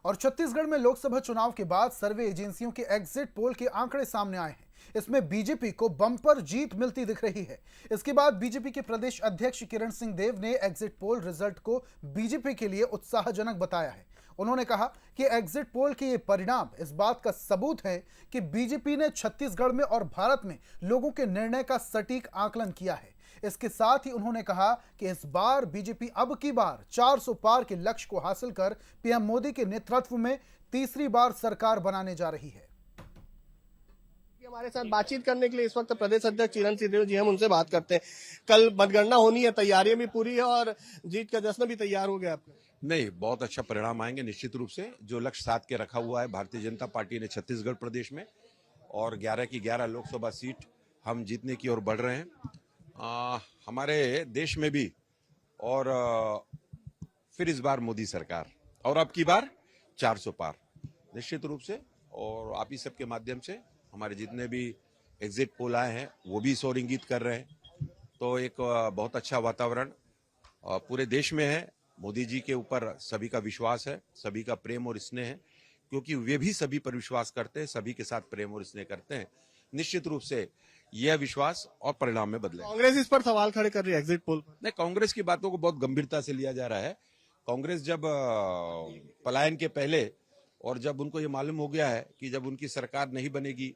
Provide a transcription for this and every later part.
और छत्तीसगढ़ में लोकसभा चुनाव के बाद सर्वे एजेंसियों के एग्जिट पोल के आंकड़े सामने आए हैं। इसमें बीजेपी को बम्पर जीत मिलती दिख रही है। इसके बाद बीजेपी के प्रदेश अध्यक्ष किरण सिंह देव ने एग्जिट पोल रिजल्ट को बीजेपी के लिए उत्साहजनक बताया है। उन्होंने कहा कि एग्जिट पोल के ये परिणाम इस बात का सबूत है कि बीजेपी ने छत्तीसगढ़ में और भारत में लोगों के निर्णय का सटीक आकलन किया है। इसके साथ ही उन्होंने कहा कि इस बार बीजेपी अब की बार 400 पार के लक्ष्य को हासिल कर पीएम मोदी के नेतृत्व में तीसरी बार सरकार बनाने जा रही है। हमारे साथ बातचीत करने के लिए इस वक्त प्रदेश अध्यक्ष किरण सिंह देव जी, हम उनसे बात करते हैं। कल मतगणना होनी है, तैयारियां भी पूरी है और जीत का जश्न भी तैयार हो गया आपका? नहीं, बहुत अच्छा परिणाम आएंगे निश्चित रूप से। जो लक्ष्य साध के रखा हुआ है भारतीय जनता पार्टी ने छत्तीसगढ़ प्रदेश में, और 11 की 11 लोकसभा सीट हम जीतने की ओर बढ़ रहे हैं। हमारे देश में भी, और फिर इस बार मोदी सरकार, और अब की बार 400 पार निश्चित रूप से। और आप ही सबके माध्यम से हमारे जितने भी एग्जिट पोल आए हैं वो भी इस ओर इंगित कर रहे हैं। तो एक बहुत अच्छा वातावरण पूरे देश में है। मोदी जी के ऊपर सभी का विश्वास है, सभी का प्रेम और स्नेह है, क्योंकि वे भी सभी पर विश्वास करते हैं, सभी के साथ प्रेम और स्नेह करते हैं। निश्चित रूप से यह विश्वास और परिणाम में बदले। कांग्रेस इस पर सवाल खड़े कर रही है एग्जिट पोल पर। नहीं, कांग्रेस की बातों को बहुत गंभीरता से लिया जा रहा है। कांग्रेस जब पलायन के पहले, और जब उनको ये मालूम हो गया है कि जब उनकी सरकार नहीं बनेगी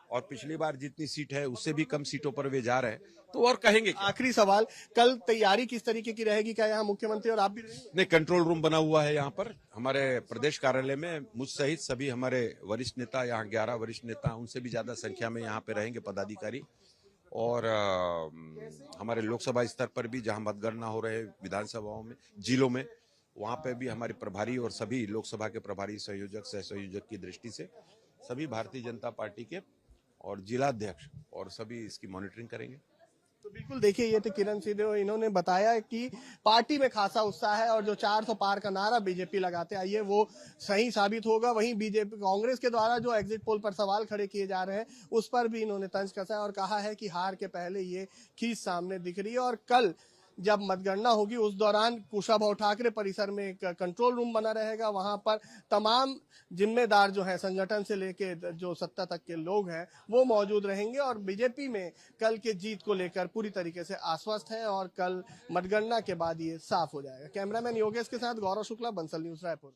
और पिछली बार जितनी सीट है उससे भी कम सीटों पर वे जा रहे हैं, तो और कहेंगे क्या? आखिरी सवाल, कल तैयारी किस तरीके की रहेगी? क्या यहाँ मुख्यमंत्री और आप भी रहेंगे? नहीं, कंट्रोल रूम बना हुआ है यहाँ पर हमारे प्रदेश कार्यालय में। मुझ सहित सभी हमारे वरिष्ठ नेता, यहाँ 11 वरिष्ठ नेता, उनसे भी ज्यादा संख्या में यहाँ पे रहेंगे पदाधिकारी। और हमारे लोकसभा स्तर पर भी जहाँ मतगणना हो रहे विधानसभाओं में, जिलों में, वहाँ पे भी हमारे प्रभारी और सभी लोकसभा के प्रभारी, संयोजक, सह संयोजक की दृष्टि से सभी भारतीय जनता पार्टी के और जिलाध्यक्ष और सभी इसकी मॉनिटरिंग करेंगे। तो बिल्कुल देखिए, ये थे किरण सिंह देव। इन्होंने बताया कि पार्टी में खासा उत्साह है और जो 400 पार का नारा बीजेपी लगाते आई है वो सही साबित होगा। वहीं बीजेपी, कांग्रेस के द्वारा जो एग्जिट पोल पर सवाल खड़े किए जा रहे हैं उस पर भी इन्होंने तंज कसा और कहा है कि हार के पहले ये खींच सामने दिख रही है। और कल जब मतगणना होगी उस दौरान कुशाभाऊ ठाकरे परिसर में एक कंट्रोल रूम बना रहेगा। वहां पर तमाम जिम्मेदार जो है, संगठन से लेके जो सत्ता तक के लोग हैं, वो मौजूद रहेंगे। और बीजेपी में कल के जीत को लेकर पूरी तरीके से आश्वस्त है और कल मतगणना के बाद ये साफ हो जाएगा। कैमरामैन योगेश के साथ गौरव शुक्ला, बंसल न्यूज, रायपुर।